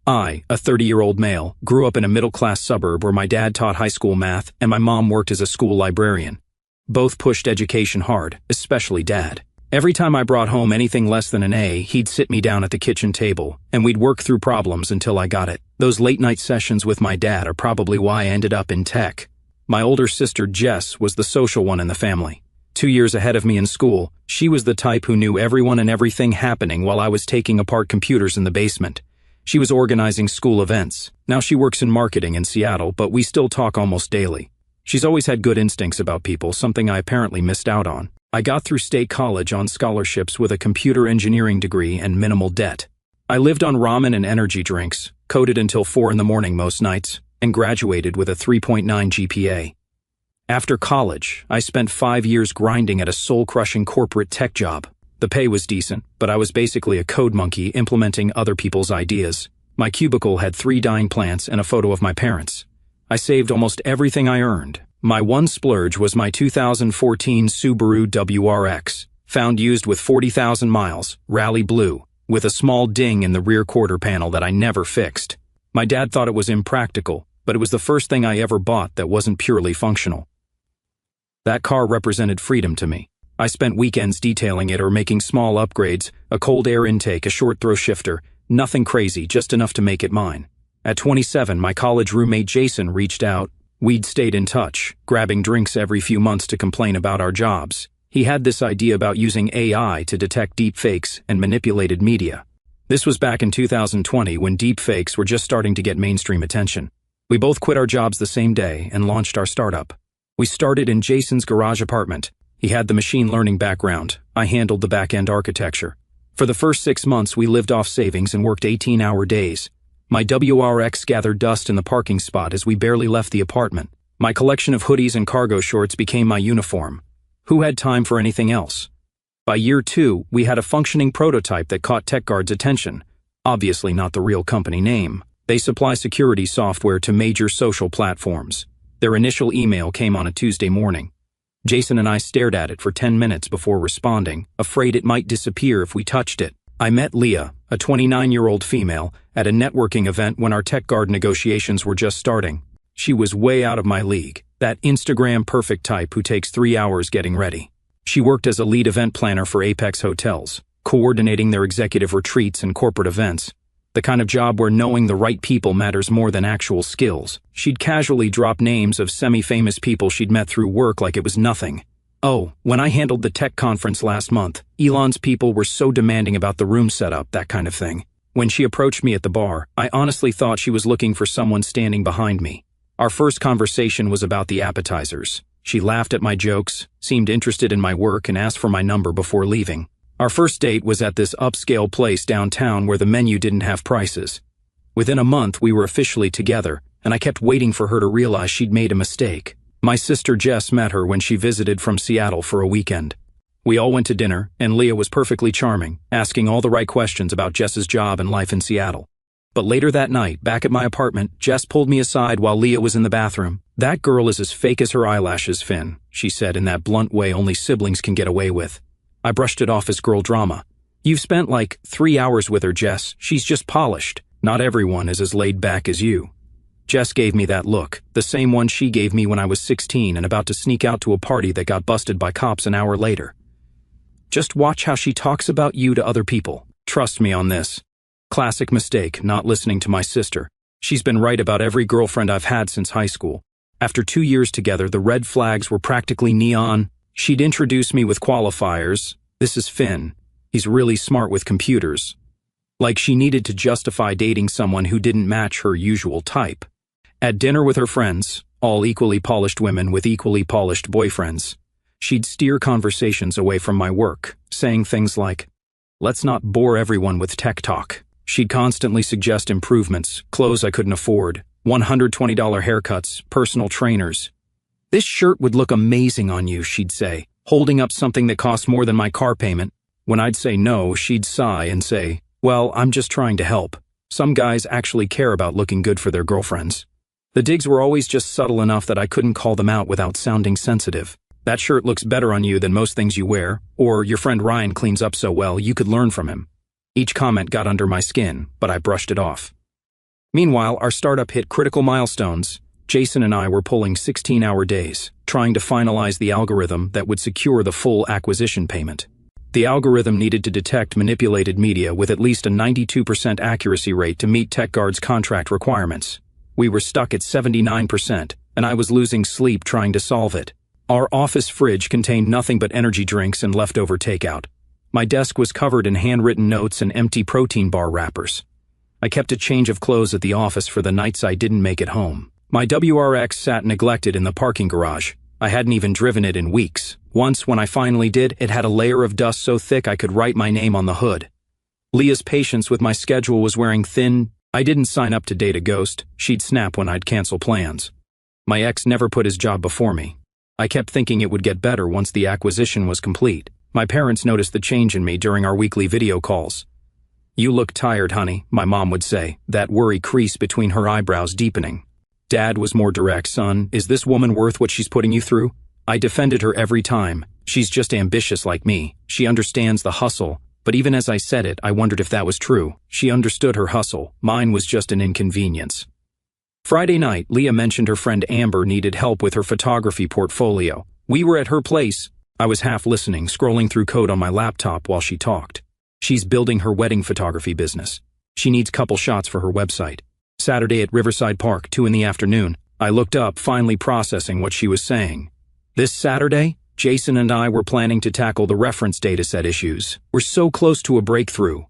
I, a 30-year-old male, grew up in a middle-class suburb where my dad taught high school math and my mom worked as a school librarian. Both pushed education hard, especially Dad. Every time I brought home anything less than an A, he'd sit me down at the kitchen table, and we'd work through problems until I got it. Those late-night sessions with my dad are probably why I ended up in tech. My older sister, Jess, was the social one in the family. 2 years ahead of me in school, she was the type who knew everyone and everything happening while I was taking apart computers in the basement. She was organizing school events. Now she works in marketing in Seattle, but we still talk almost daily. She's always had good instincts about people, something I apparently missed out on. I got through state college on scholarships with a computer engineering degree and minimal debt. I lived on ramen and energy drinks, coded until 4 in the morning most nights, and graduated with a 3.9 GPA. After college, I spent 5 years grinding at a soul-crushing corporate tech job. The pay was decent, but I was basically a code monkey implementing other people's ideas. My cubicle had 3 dying plants and a photo of my parents. I saved almost everything I earned. My one splurge was my 2014 Subaru WRX, found used with 40,000 miles, rally blue, with a small ding in the rear quarter panel that I never fixed. My dad thought it was impractical, but it was the first thing I ever bought that wasn't purely functional. That car represented freedom to me. I spent weekends detailing it or making small upgrades, a cold air intake, a short throw shifter, nothing crazy, just enough to make it mine. At 27, my college roommate Jason reached out. We'd stayed in touch, grabbing drinks every few months to complain about our jobs. He had this idea about using AI to detect deepfakes and manipulated media. This was back in 2020 when deepfakes were just starting to get mainstream attention. We both quit our jobs the same day and launched our startup. We started in Jason's garage apartment. He had the machine learning background. I handled the back-end architecture. For the first 6 months, we lived off savings and worked 18-hour days. My WRX gathered dust in the parking spot as we barely left the apartment. My collection of hoodies and cargo shorts became my uniform. Who had time for anything else? By year 2, we had a functioning prototype that caught TechGuard's attention. Obviously not the real company name. They supply security software to major social platforms. Their initial email came on a Tuesday morning. Jason and I stared at it for 10 minutes before responding, afraid it might disappear if we touched it. I met Leah, a 29-year-old female, at a networking event when our TechGuard negotiations were just starting. She was way out of my league, that Instagram-perfect type who takes 3 hours getting ready. She worked as a lead event planner for Apex Hotels, coordinating their executive retreats and corporate events. The kind of job where knowing the right people matters more than actual skills. She'd casually drop names of semi-famous people she'd met through work like it was nothing. Oh, when I handled the tech conference last month, Elon's people were so demanding about the room setup, that kind of thing. When she approached me at the bar, I honestly thought she was looking for someone standing behind me. Our first conversation was about the appetizers. She laughed at my jokes, seemed interested in my work, and asked for my number before leaving. Our first date was at this upscale place downtown where the menu didn't have prices. Within a month, we were officially together, and I kept waiting for her to realize she'd made a mistake. My sister Jess met her when she visited from Seattle for a weekend. We all went to dinner, and Leah was perfectly charming, asking all the right questions about Jess's job and life in Seattle. But later that night, back at my apartment, Jess pulled me aside while Leah was in the bathroom. "That girl is as fake as her eyelashes, Finn," she said in that blunt way only siblings can get away with. I brushed it off as girl drama. "You've spent like 3 hours with her, Jess. She's just polished. Not everyone is as laid back as you." Jess gave me that look, the same one she gave me when I was 16 and about to sneak out to a party that got busted by cops an hour later. "Just watch how she talks about you to other people. Trust me on this." Classic mistake, not listening to my sister. She's been right about every girlfriend I've had since high school. After 2 years together, the red flags were practically neon. She'd introduce me with qualifiers. "This is Finn. He's really smart with computers." Like she needed to justify dating someone who didn't match her usual type. At dinner with her friends, all equally polished women with equally polished boyfriends, she'd steer conversations away from my work, saying things like, "Let's not bore everyone with tech talk." She'd constantly suggest improvements, clothes I couldn't afford, $120 haircuts, personal trainers. "This shirt would look amazing on you," she'd say, holding up something that cost more than my car payment. When I'd say no, she'd sigh and say, "Well, I'm just trying to help." Some guys actually care about looking good for their girlfriends. The digs were always just subtle enough that I couldn't call them out without sounding sensitive. "That shirt looks better on you than most things you wear," or "Your friend Ryan cleans up so well, you could learn from him." Each comment got under my skin, but I brushed it off. Meanwhile, our startup hit critical milestones. Jason and I were pulling 16-hour days, trying to finalize the algorithm that would secure the full acquisition payment. The algorithm needed to detect manipulated media with at least a 92% accuracy rate to meet TechGuard's contract requirements. We were stuck at 79%, and I was losing sleep trying to solve it. Our office fridge contained nothing but energy drinks and leftover takeout. My desk was covered in handwritten notes and empty protein bar wrappers. I kept a change of clothes at the office for the nights I didn't make it home. My WRX sat neglected in the parking garage. I hadn't even driven it in weeks. Once, when I finally did, it had a layer of dust so thick I could write my name on the hood. Leah's patience with my schedule was wearing thin. I didn't sign up to date a ghost. She'd snap when I'd cancel plans. My ex never put his job before me. I kept thinking it would get better once the acquisition was complete. My parents noticed the change in me during our weekly video calls. "You look tired, honey," my mom would say, that worry crease between her eyebrows deepening. Dad was more direct. "Son, is this woman worth what she's putting you through?" I defended her every time. "She's just ambitious like me. She understands the hustle." But even as I said it, I wondered if that was true. She understood her hustle. Mine was just an inconvenience. Friday night, Leah mentioned her friend Amber needed help with her photography portfolio. We were at her place. I was half listening, scrolling through code on my laptop while she talked. She's building her wedding photography business. She needs couple shots for her website. Saturday at Riverside Park, 2 p.m. I looked up, finally processing what she was saying. This Saturday, Jason and I were planning to tackle the reference dataset issues. We're so close to a breakthrough.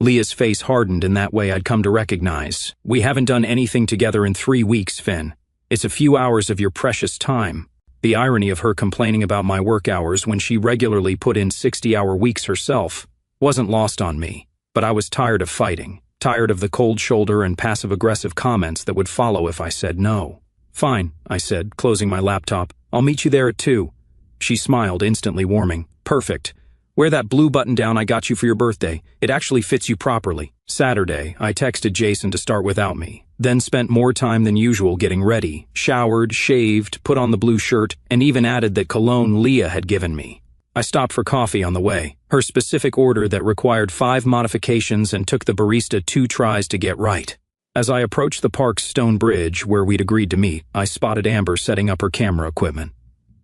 Leah's face hardened in that way I'd come to recognize. "We haven't done anything together in 3 weeks, Finn. It's a few hours of your precious time." The irony of her complaining about my work hours when she regularly put in 60-hour weeks herself wasn't lost on me, but I was tired of fighting. Tired of the cold shoulder and passive-aggressive comments that would follow if I said no. "Fine," I said, closing my laptop. "I'll meet you there at 2. She smiled, instantly warming. "Perfect. Wear that blue button-down I got you for your birthday. It actually fits you properly." Saturday, I texted Jason to start without me, then spent more time than usual getting ready, showered, shaved, put on the blue shirt, and even added that cologne Leah had given me. I stopped for coffee on the way, her specific order that required 5 modifications and took the barista 2 tries to get right. As I approached the park's stone bridge where we'd agreed to meet, I spotted Amber setting up her camera equipment.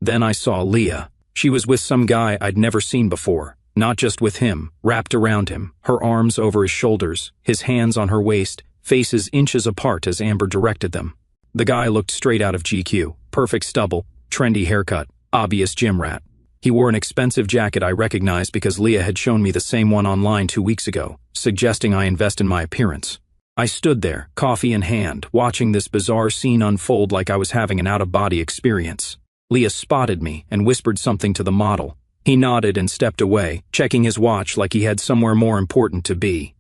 Then I saw Leah. She was with some guy I'd never seen before, not just with him, wrapped around him, her arms over his shoulders, his hands on her waist, faces inches apart as Amber directed them. The guy looked straight out of GQ, perfect stubble, trendy haircut, obvious gym rat. He wore an expensive jacket I recognized because Leah had shown me the same one online 2 weeks ago, suggesting I invest in my appearance. I stood there, coffee in hand, watching this bizarre scene unfold like I was having an out-of-body experience. Leah spotted me and whispered something to the model. He nodded and stepped away, checking his watch like he had somewhere more important to be.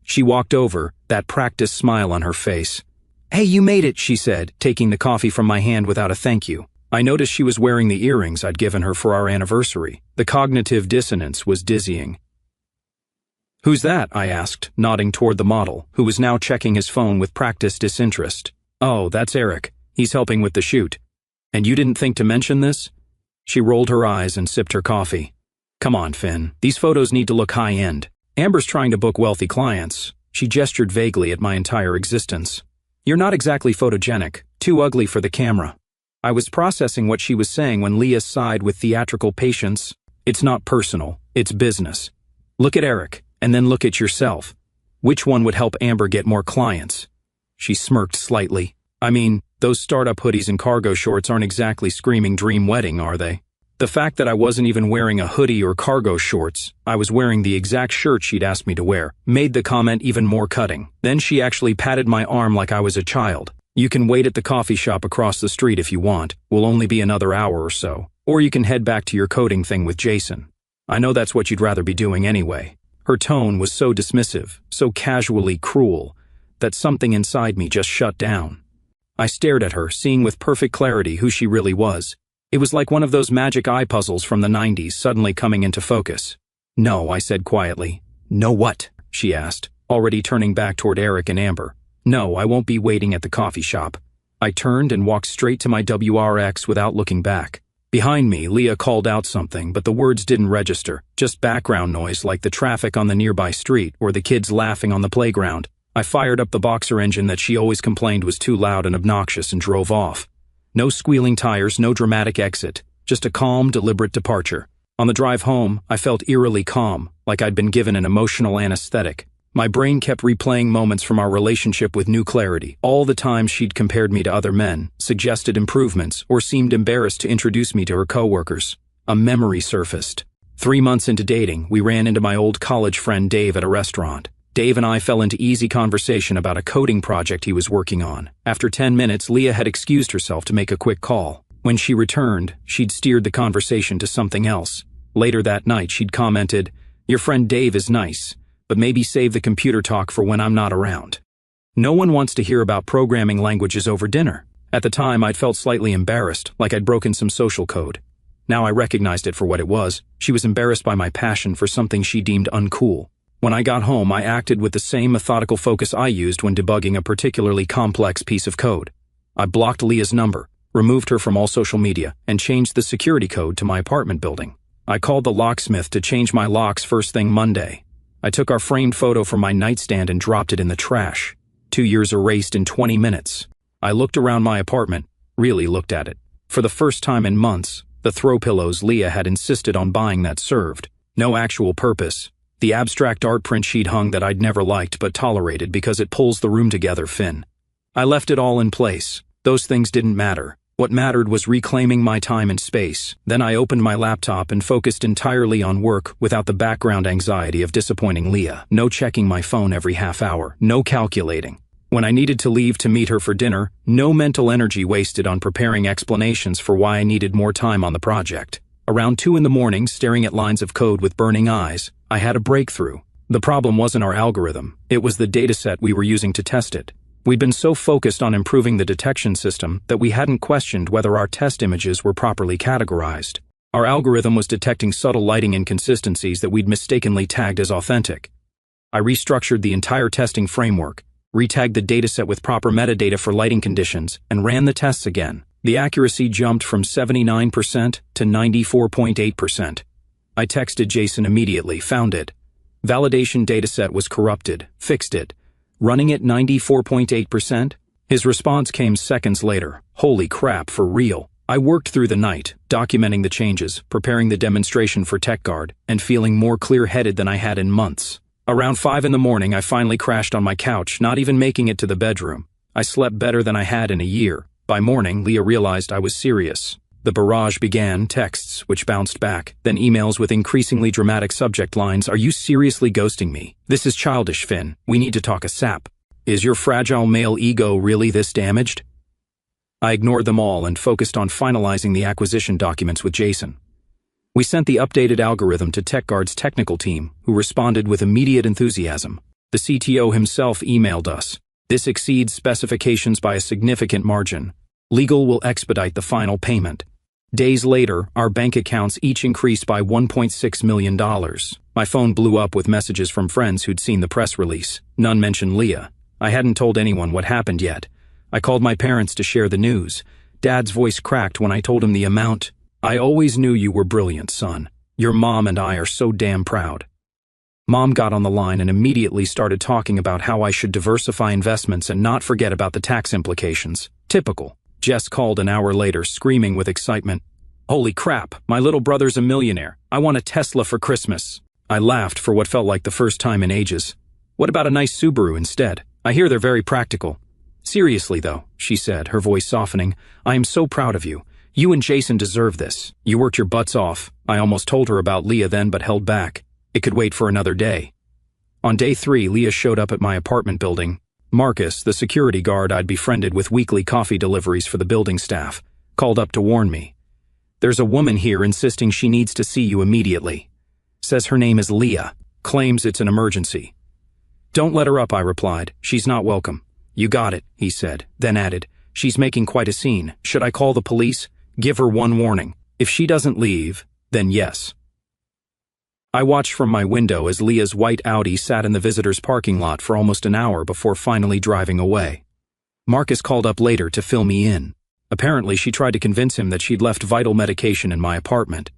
She walked over, that practiced smile on her face. "Hey, you made it," she said, taking the coffee from my hand without a thank you. I noticed she was wearing the earrings I'd given her for our anniversary. The cognitive dissonance was dizzying. "Who's that?" I asked, nodding toward the model, who was now checking his phone with practiced disinterest. "Oh, that's Eric. He's helping with the shoot. And you didn't think to mention this?" She rolled her eyes and sipped her coffee. "Come on, Finn. These photos need to look high-end. Amber's trying to book wealthy clients." She gestured vaguely at my entire existence. "You're not exactly photogenic. Too ugly for the camera." I was processing what she was saying when Leah sighed with theatrical patience. "It's not personal. It's business. Look at Eric, and then look at yourself. Which one would help Amber get more clients?" She smirked slightly. "I mean, those startup hoodies and cargo shorts aren't exactly screaming dream wedding, are they?" The fact that I wasn't even wearing a hoodie or cargo shorts, I was wearing the exact shirt she'd asked me to wear, made the comment even more cutting. Then she actually patted my arm like I was a child. "You can wait at the coffee shop across the street if you want. We'll only be another hour or so. Or you can head back to your coding thing with Jason. I know that's what you'd rather be doing anyway." Her tone was so dismissive, so casually cruel, that something inside me just shut down. I stared at her, seeing with perfect clarity who she really was. It was like one of those magic eye puzzles from the 90s suddenly coming into focus. "No," I said quietly. "No what?" she asked, already turning back toward Eric and Amber. "No, I won't be waiting at the coffee shop." I turned and walked straight to my WRX without looking back. Behind me, Leah called out something, but the words didn't register, just background noise like the traffic on the nearby street or the kids laughing on the playground. I fired up the boxer engine that she always complained was too loud and obnoxious and drove off. No squealing tires, no dramatic exit, just a calm, deliberate departure. On the drive home, I felt eerily calm, like I'd been given an emotional anesthetic. My brain kept replaying moments from our relationship with new clarity. All the times she'd compared me to other men, suggested improvements, or seemed embarrassed to introduce me to her coworkers. A memory surfaced. 3 months into dating, we ran into my old college friend Dave at a restaurant. Dave and I fell into easy conversation about a coding project he was working on. After 10 minutes, Leah had excused herself to make a quick call. When she returned, she'd steered the conversation to something else. Later that night, she'd commented, "Your friend Dave is nice, but maybe save the computer talk for when I'm not around." No one wants to hear about programming languages over dinner. At the time, I'd felt slightly embarrassed, like I'd broken some social code. Now I recognized it for what it was. She was embarrassed by my passion for something she deemed uncool. When I got home, I acted with the same methodical focus I used when debugging a particularly complex piece of code. I blocked Leah's number, removed her from all social media, and changed the security code to my apartment building. I called the locksmith to change my locks first thing Monday. I took our framed photo from my nightstand and dropped it in the trash. 2 years erased in 20 minutes. I looked around my apartment, really looked at it. For the first time in months, the throw pillows Leah had insisted on buying that served. No actual purpose. The abstract art print she'd hung that I'd never liked but tolerated because it pulls the room together, Finn. I left it all in place. Those things didn't matter. What mattered was reclaiming my time and space. Then I opened my laptop and focused entirely on work without the background anxiety of disappointing Leah. No checking my phone every half hour. No calculating. When I needed to leave to meet her for dinner, no mental energy wasted on preparing explanations for why I needed more time on the project. Around 2 in the morning, staring at lines of code with burning eyes, I had a breakthrough. The problem wasn't our algorithm. It was the dataset we were using to test it. We'd been so focused on improving the detection system that we hadn't questioned whether our test images were properly categorized. Our algorithm was detecting subtle lighting inconsistencies that we'd mistakenly tagged as authentic. I restructured the entire testing framework, retagged the dataset with proper metadata for lighting conditions, and ran the tests again. The accuracy jumped from 79% to 94.8%. I texted Jason immediately, found it. Validation dataset was corrupted, fixed it. Running at 94.8%? His response came seconds later. Holy crap, for real. I worked through the night, documenting the changes, preparing the demonstration for TechGuard, and feeling more clear-headed than I had in months. Around 5 in the morning, I finally crashed on my couch, not even making it to the bedroom. I slept better than I had in a year. By morning, Leah realized I was serious. The barrage began, texts, which bounced back, then emails with increasingly dramatic subject lines. "Are you seriously ghosting me? This is childish, Finn. We need to talk ASAP. Is your fragile male ego really this damaged?" I ignored them all and focused on finalizing the acquisition documents with Jason. We sent the updated algorithm to TechGuard's technical team, who responded with immediate enthusiasm. The CTO himself emailed us. "This exceeds specifications by a significant margin. Legal will expedite the final payment." Days later, our bank accounts each increased by $1.6 million. My phone blew up with messages from friends who'd seen the press release. None mentioned Leah. I hadn't told anyone what happened yet. I called my parents to share the news. Dad's voice cracked when I told him the amount. "I always knew you were brilliant, son. Your mom and I are so damn proud." Mom got on the line and immediately started talking about how I should diversify investments and not forget about the tax implications. Typical. Jess called an hour later, screaming with excitement. "Holy crap, my little brother's a millionaire. I want a Tesla for Christmas." I laughed for what felt like the first time in ages. "What about a nice Subaru instead? I hear they're very practical." "Seriously though," she said, her voice softening, "I am so proud of you. You and Jason deserve this. You worked your butts off." I almost told her about Leah then but held back. It could wait for another day. On day 3, Leah showed up at my apartment building. Marcus, the security guard I'd befriended with weekly coffee deliveries for the building staff, called up to warn me. "There's a woman here insisting she needs to see you immediately. Says her name is Leah. Claims it's an emergency." "Don't let her up," I replied. "She's not welcome." "You got it," he said, then added, "She's making quite a scene. Should I call the police? Give her one warning. If she doesn't leave, then yes." I watched from my window as Leah's white Audi sat in the visitor's parking lot for almost an hour before finally driving away. Marcus called up later to fill me in. Apparently, she tried to convince him that she'd left vital medication in my apartment.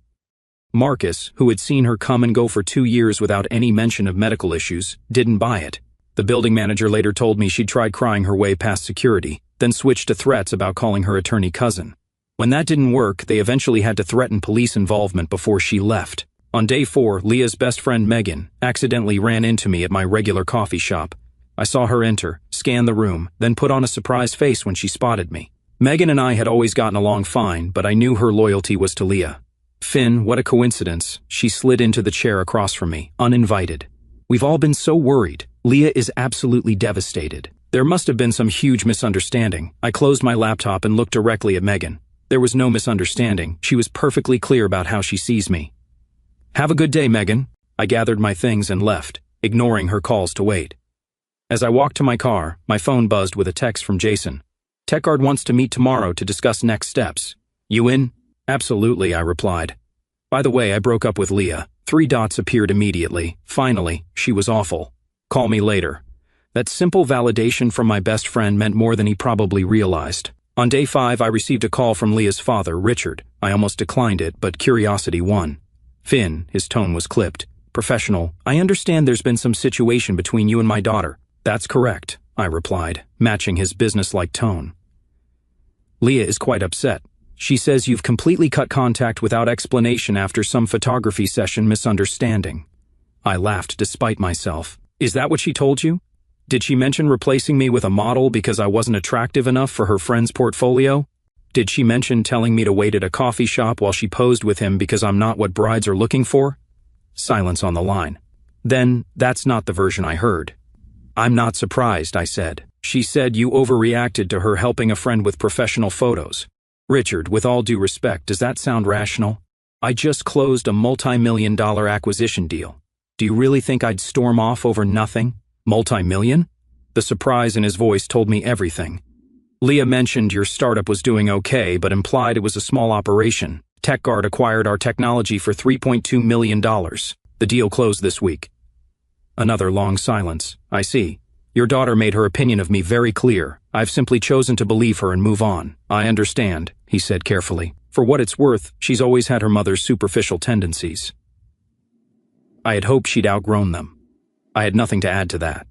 Marcus, who had seen her come and go for 2 years without any mention of medical issues, didn't buy it. The building manager later told me she'd tried crying her way past security, then switched to threats about calling her attorney cousin. When that didn't work, they eventually had to threaten police involvement before she left. On day 4, Leah's best friend Megan accidentally ran into me at my regular coffee shop. I saw her enter, scan the room, then put on a surprised face when she spotted me. Megan and I had always gotten along fine, but I knew her loyalty was to Leah. Finn, what a coincidence. She slid into the chair across from me, uninvited. We've all been so worried. Leah is absolutely devastated. There must have been some huge misunderstanding. I closed my laptop and looked directly at Megan. There was no misunderstanding. She was perfectly clear about how she sees me. Have a good day, Megan. I gathered my things and left, ignoring her calls to wait. As I walked to my car, my phone buzzed with a text from Jason. TechGuard wants to meet tomorrow to discuss next steps. You in? Absolutely, I replied. By the way, I broke up with Leah. 3 dots appeared immediately. Finally, she was awful. Call me later. That simple validation from my best friend meant more than he probably realized. On day 5, I received a call from Leah's father, Richard. I almost declined it, but curiosity won. Finn, his tone was clipped. Professional, I understand there's been some situation between you and my daughter. That's correct, I replied, matching his businesslike tone. Leah is quite upset. She says you've completely cut contact without explanation after some photography session misunderstanding. I laughed despite myself. Is that what she told you? Did she mention replacing me with a model because I wasn't attractive enough for her friend's portfolio? Did she mention telling me to wait at a coffee shop while she posed with him because I'm not what brides are looking for? Silence on the line. Then, that's not the version I heard. I'm not surprised, I said. She said you overreacted to her helping a friend with professional photos. Richard, with all due respect, does that sound rational? I just closed a multi-million-dollar acquisition deal. Do you really think I'd storm off over nothing? Multi-million? The surprise in his voice told me everything. Leah mentioned your startup was doing okay, but implied it was a small operation. TechGuard acquired our technology for $3.2 million. The deal closed this week. Another long silence. I see. Your daughter made her opinion of me very clear. I've simply chosen to believe her and move on. I understand, he said carefully. For what it's worth, she's always had her mother's superficial tendencies. I had hoped she'd outgrown them. I had nothing to add to that.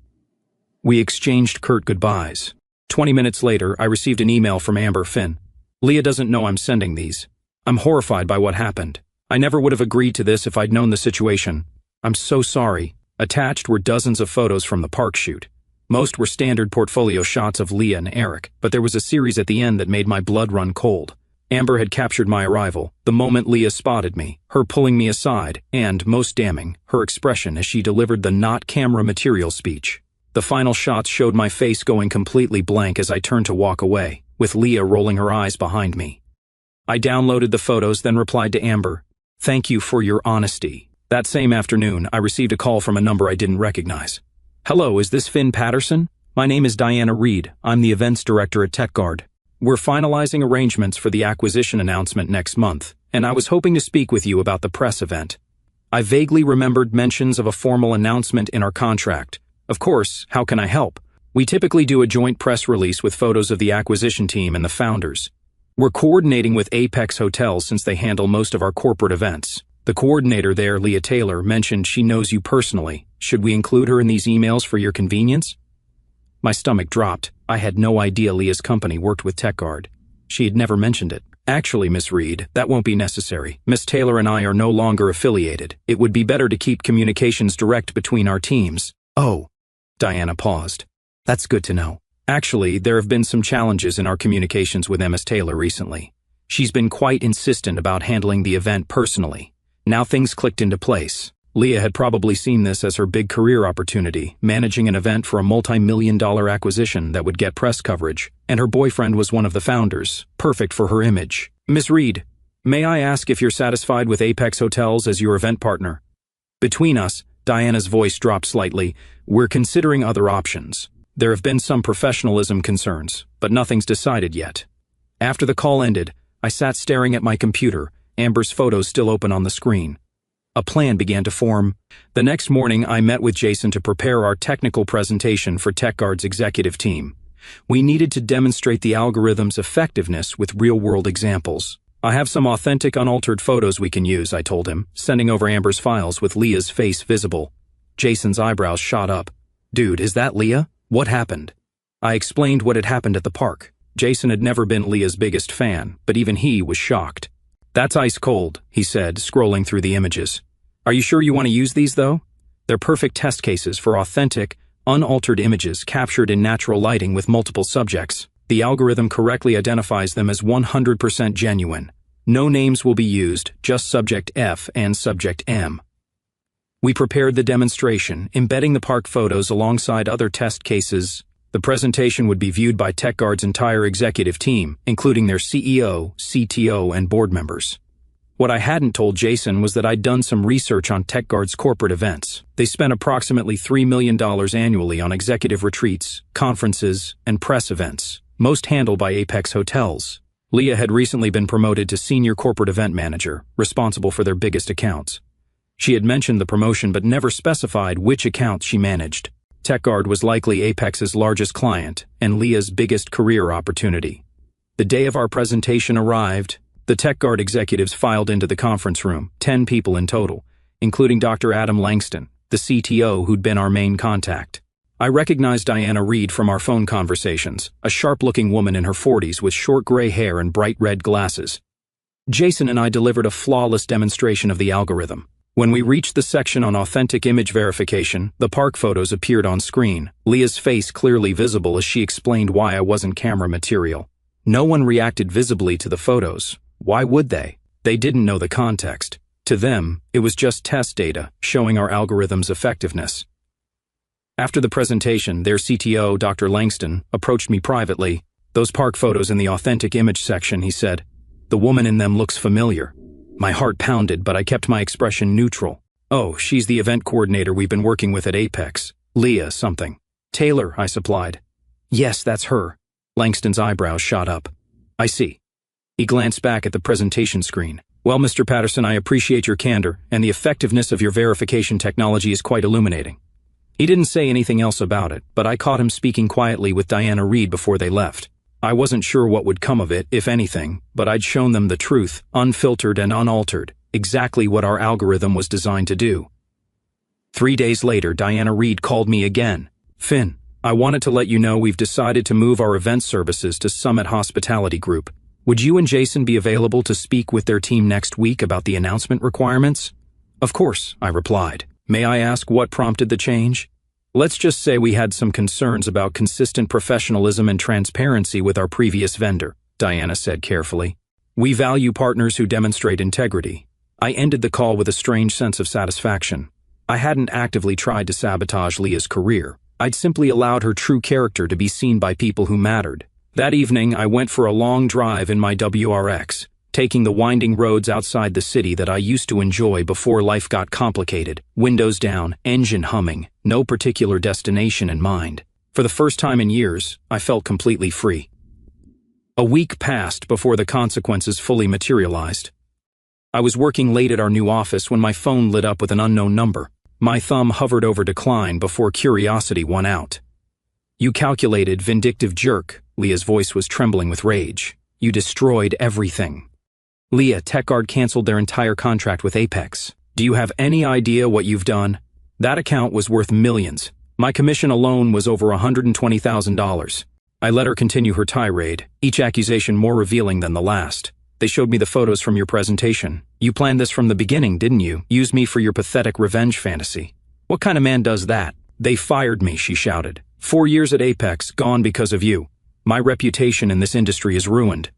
We exchanged curt goodbyes. 20 minutes later, I received an email from Amber Finn. Leah doesn't know I'm sending these. I'm horrified by what happened. I never would have agreed to this if I'd known the situation. I'm so sorry. Attached were dozens of photos from the park shoot. Most were standard portfolio shots of Leah and Eric, but there was a series at the end that made my blood run cold. Amber had captured my arrival, the moment Leah spotted me, her pulling me aside, and, most damning, her expression as she delivered the not camera material speech. The final shots showed my face going completely blank as I turned to walk away, with Leah rolling her eyes behind me. I downloaded the photos, then replied to Amber, "Thank you for your honesty." That same afternoon, I received a call from a number I didn't recognize. "Hello, is this Finn Patterson? My name is Diana Reed. I'm the events director at TechGuard. We're finalizing arrangements for the acquisition announcement next month, and I was hoping to speak with you about the press event. I vaguely remembered mentions of a formal announcement in our contract. Of course, how can I help? We typically do a joint press release with photos of the acquisition team and the founders. We're coordinating with Apex Hotels since they handle most of our corporate events. The coordinator there, Leah Taylor, mentioned she knows you personally. Should we include her in these emails for your convenience?" My stomach dropped. I had no idea Leah's company worked with TechGuard. She had never mentioned it. "Actually, Miss Reed, that won't be necessary. Miss Taylor and I are no longer affiliated. It would be better to keep communications direct between our teams." "Oh." Diana paused. "That's good to know. Actually, there have been some challenges in our communications with Miss Taylor recently. She's been quite insistent about handling the event personally. Now things clicked into place. Leah had probably seen this as her big career opportunity, managing an event for a multi-million-dollar acquisition that would get press coverage, and her boyfriend was one of the founders, perfect for her image. "Miss Reed, may I ask if you're satisfied with Apex Hotels as your event partner?" "Between us," Diana's voice dropped slightly, "we're considering other options. There have been some professionalism concerns, but nothing's decided yet." After the call ended, I sat staring at my computer, Amber's photos still open on the screen. A plan began to form. The next morning, I met with Jason to prepare our technical presentation for TechGuard's executive team. We needed to demonstrate the algorithm's effectiveness with real-world examples. "I have some authentic, unaltered photos we can use," I told him, sending over Amber's files with Leah's face visible. Jason's eyebrows shot up. Dude, is that Leah? What happened? I explained what had happened at the park. Jason had never been Leah's biggest fan, but even he was shocked. That's ice cold, he said, scrolling through the images. Are you sure you want to use these, though? They're perfect test cases for authentic, unaltered images captured in natural lighting with multiple subjects. The algorithm correctly identifies them as 100% genuine. No names will be used, just subject F and subject M. We prepared the demonstration, embedding the park photos alongside other test cases. The presentation would be viewed by TechGuard's entire executive team, including their CEO, CTO, and board members. What I hadn't told Jason was that I'd done some research on TechGuard's corporate events. They spent approximately $3 million annually on executive retreats, conferences, and press events, most handled by Apex Hotels. Leah had recently been promoted to Senior Corporate Event Manager, responsible for their biggest accounts. She had mentioned the promotion but never specified which accounts she managed. TechGuard was likely Apex's largest client and Leah's biggest career opportunity. The day of our presentation arrived. The TechGuard executives filed into the conference room, 10 people in total, including Dr. Adam Langston, the CTO who'd been our main contact. I recognized Diana Reed from our phone conversations, a sharp-looking woman in her 40s with short gray hair and bright red glasses. Jason and I delivered a flawless demonstration of the algorithm. When we reached the section on authentic image verification, the park photos appeared on screen, Leah's face clearly visible as she explained why I wasn't camera material. No one reacted visibly to the photos. Why would they? They didn't know the context. To them, it was just test data, showing our algorithm's effectiveness. After the presentation, their CTO, Dr. Langston, approached me privately. Those park photos in the authentic image section, he said. The woman in them looks familiar. My heart pounded, but I kept my expression neutral. Oh, she's the event coordinator we've been working with at Apex. Leah something. Taylor, I supplied. Yes, that's her. Langston's eyebrows shot up. I see. He glanced back at the presentation screen. Well, Mr. Patterson, I appreciate your candor, and the effectiveness of your verification technology is quite illuminating. He didn't say anything else about it, but I caught him speaking quietly with Diana Reed before they left. I wasn't sure what would come of it, if anything, but I'd shown them the truth, unfiltered and unaltered, exactly what our algorithm was designed to do. 3 days later, Diana Reed called me again. Finn, I wanted to let you know we've decided to move our event services to Summit Hospitality Group. Would you and Jason be available to speak with their team next week about the announcement requirements? Of course, I replied. May I ask what prompted the change? Let's just say we had some concerns about consistent professionalism and transparency with our previous vendor, Diana said carefully. We value partners who demonstrate integrity. I ended the call with a strange sense of satisfaction. I hadn't actively tried to sabotage Leah's career. I'd simply allowed her true character to be seen by people who mattered. That evening, I went for a long drive in my WRX, taking the winding roads outside the city that I used to enjoy before life got complicated, windows down, engine humming, no particular destination in mind. For the first time in years, I felt completely free. A week passed before the consequences fully materialized. I was working late at our new office when my phone lit up with an unknown number. My thumb hovered over decline before curiosity won out. You calculated, vindictive jerk. Leah's voice was trembling with rage. You destroyed everything. Leah, TechGuard canceled their entire contract with Apex. Do you have any idea what you've done? That account was worth millions. My commission alone was over $120,000. I let her continue her tirade, each accusation more revealing than the last. They showed me the photos from your presentation. You planned this from the beginning, didn't you? Used me for your pathetic revenge fantasy. What kind of man does that? They fired me, she shouted. 4 years at Apex, gone because of you. My reputation in this industry is ruined.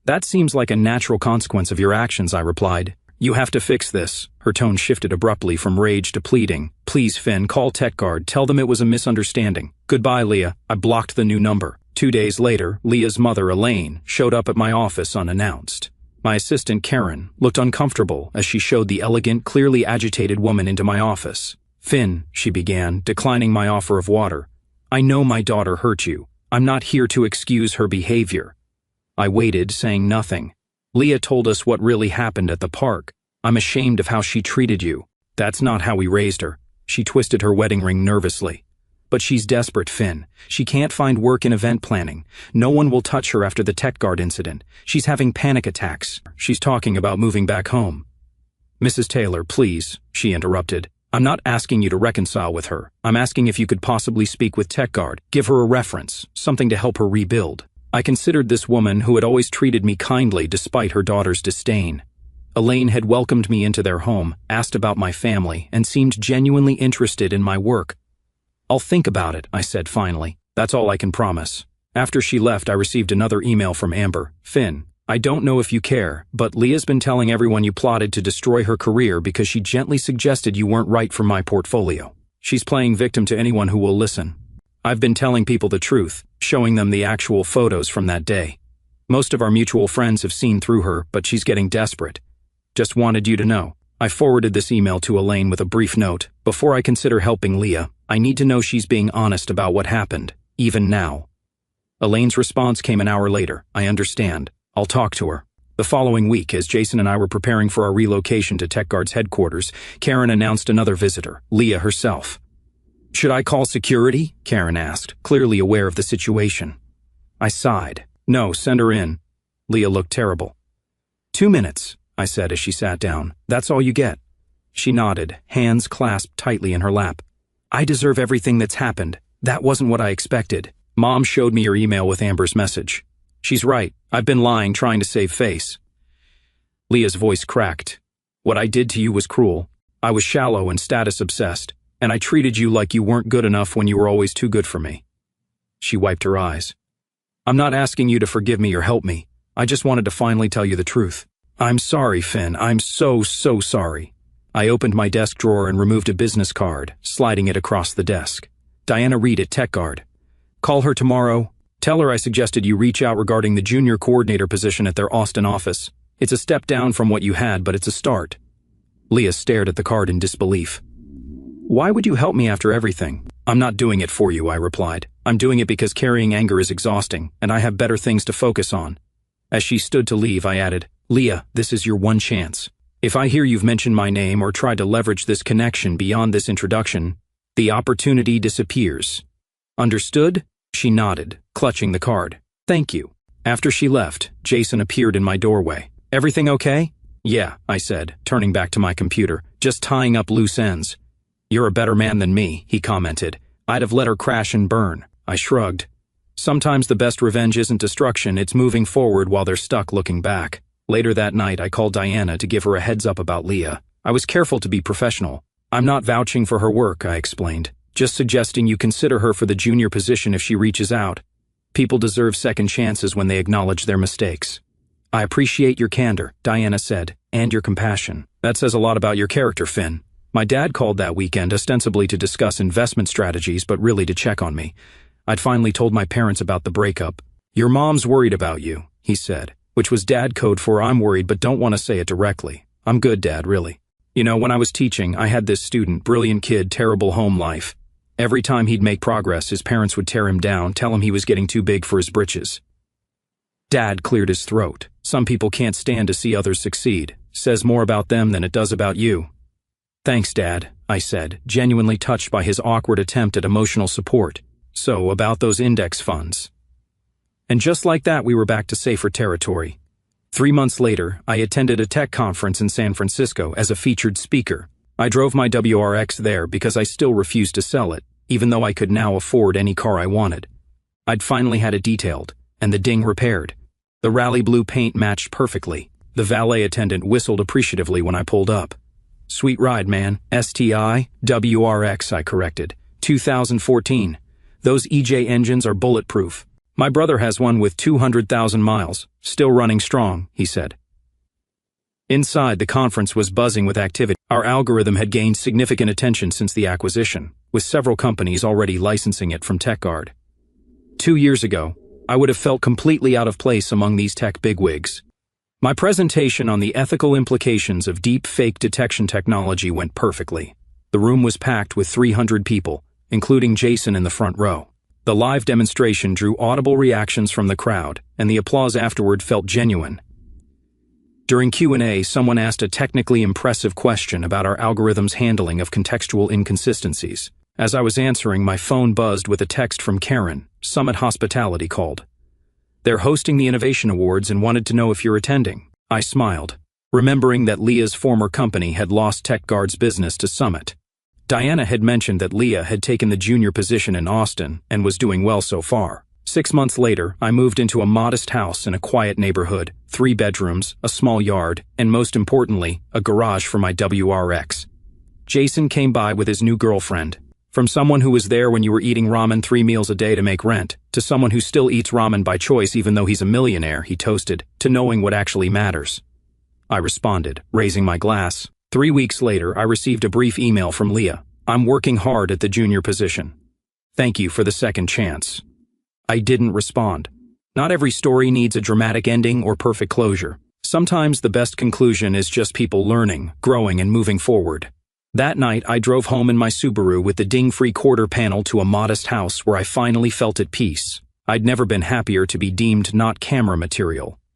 That seems like a natural consequence of your actions, I replied. You have to fix this. Her tone shifted abruptly from rage to pleading. Please, Finn, call TechGuard. Tell them it was a misunderstanding. Goodbye, Leah. I blocked the new number. 2 days later, Leah's mother, Elaine, showed up at my office unannounced. My assistant, Karen, looked uncomfortable as she showed the elegant, clearly agitated woman into my office. Finn, she began, declining my offer of water. I know my daughter hurt you. I'm not here to excuse her behavior. I waited, saying nothing. Leah told us what really happened at the park. I'm ashamed of how she treated you. That's not how we raised her. She twisted her wedding ring nervously. But she's desperate, Finn. She can't find work in event planning. No one will touch her after the TechGuard incident. She's having panic attacks. She's talking about moving back home. Mrs. Taylor, please, she interrupted. I'm not asking you to reconcile with her. I'm asking if you could possibly speak with TechGuard, give her a reference, something to help her rebuild. I considered this woman who had always treated me kindly despite her daughter's disdain. Elaine had welcomed me into their home, asked about my family, and seemed genuinely interested in my work. I'll think about it, I said finally. That's all I can promise. After she left, I received another email from Amber. Finn, I don't know if you care, but Leah's been telling everyone you plotted to destroy her career because she gently suggested you weren't right for my portfolio. She's playing victim to anyone who will listen. I've been telling people the truth, showing them the actual photos from that day. Most of our mutual friends have seen through her, but she's getting desperate. Just wanted you to know. I forwarded this email to Elaine with a brief note. Before I consider helping Leah, I need to know she's being honest about what happened, even now. Elaine's response came an hour later. I understand. I'll talk to her. The following week, as Jason and I were preparing for our relocation to TechGuard's headquarters, Karen announced another visitor, Leah herself. Should I call security? Karen asked, clearly aware of the situation. I sighed. No, send her in. Leah looked terrible. 2 minutes, I said as she sat down. That's all you get. She nodded, hands clasped tightly in her lap. I deserve everything that's happened. That wasn't what I expected. Mom showed me your email with Amber's message. She's right. I've been lying, trying to save face. Leah's voice cracked. What I did to you was cruel. I was shallow and status-obsessed, and I treated you like you weren't good enough when you were always too good for me. She wiped her eyes. I'm not asking you to forgive me or help me. I just wanted to finally tell you the truth. I'm sorry, Finn. I'm so sorry. I opened my desk drawer and removed a business card, sliding it across the desk. Diana Reed at TechGuard. Call her tomorrow. Tell her I suggested you reach out regarding the junior coordinator position at their Austin office. It's a step down from what you had, but it's a start. Leah stared at the card in disbelief. Why would you help me after everything? I'm not doing it for you, I replied. I'm doing it because carrying anger is exhausting, and I have better things to focus on. As she stood to leave, I added, Leah, this is your one chance. If I hear you've mentioned my name or tried to leverage this connection beyond this introduction, the opportunity disappears. Understood? She nodded, clutching the card. Thank you. After she left, Jason appeared in my doorway. Everything okay? Yeah, I said, turning back to my computer, just tying up loose ends. You're a better man than me, he commented. I'd have let her crash and burn. I shrugged. Sometimes the best revenge isn't destruction, it's moving forward while they're stuck looking back. Later that night, I called Diana to give her a heads up about Leah. I was careful to be professional. I'm not vouching for her work, I explained. Just suggesting you consider her for the junior position if she reaches out. People deserve second chances when they acknowledge their mistakes. I appreciate your candor, Diana said, and your compassion. That says a lot about your character, Finn. My dad called that weekend ostensibly to discuss investment strategies, but really to check on me. I'd finally told my parents about the breakup. Your mom's worried about you, he said, which was dad code for I'm worried but don't want to say it directly. I'm good, Dad, really. You know, when I was teaching, I had this student, brilliant kid, terrible home life. Every time he'd make progress, his parents would tear him down, tell him he was getting too big for his britches. Dad cleared his throat. Some people can't stand to see others succeed. Says more about them than it does about you. Thanks, Dad, I said, genuinely touched by his awkward attempt at emotional support. So, about those index funds. And just like that, we were back to safer territory. 3 months later, I attended a tech conference in San Francisco as a featured speaker. I drove my WRX there because I still refused to sell it, even though I could now afford any car I wanted. I'd finally had it detailed, and the ding repaired. The rally blue paint matched perfectly. The valet attendant whistled appreciatively when I pulled up. Sweet ride, man. STI, WRX, I corrected. 2014. Those EJ engines are bulletproof. My brother has one with 200,000 miles, still running strong, he said. Inside, the conference was buzzing with activity. Our algorithm had gained significant attention since the acquisition, with several companies already licensing it from TechGuard. 2 years ago, I would have felt completely out of place among these tech bigwigs. My presentation on the ethical implications of deep fake detection technology went perfectly. The room was packed with 300 people, including Jason in the front row. The live demonstration drew audible reactions from the crowd, and the applause afterward felt genuine. During Q&A, someone asked a technically impressive question about our algorithm's handling of contextual inconsistencies. As I was answering, my phone buzzed with a text from Karen. Summit Hospitality called. They're hosting the Innovation Awards and wanted to know if you're attending. I smiled, remembering that Leah's former company had lost TechGuard's business to Summit. Diana had mentioned that Leah had taken the junior position in Austin and was doing well so far. 6 months later, I moved into a modest house in a quiet neighborhood, 3 bedrooms, a small yard, and most importantly, a garage for my WRX. Jason came by with his new girlfriend. From someone who was there when you were eating ramen 3 meals a day to make rent, to someone who still eats ramen by choice even though he's a millionaire, he toasted, to knowing what actually matters. I responded, raising my glass. 3 weeks later, I received a brief email from Leah. I'm working hard at the junior position. Thank you for the second chance. I didn't respond. Not every story needs a dramatic ending or perfect closure. Sometimes the best conclusion is just people learning, growing, and moving forward. That night, I drove home in my Subaru with the ding-free quarter panel to a modest house where I finally felt at peace. I'd never been happier to be deemed not camera material.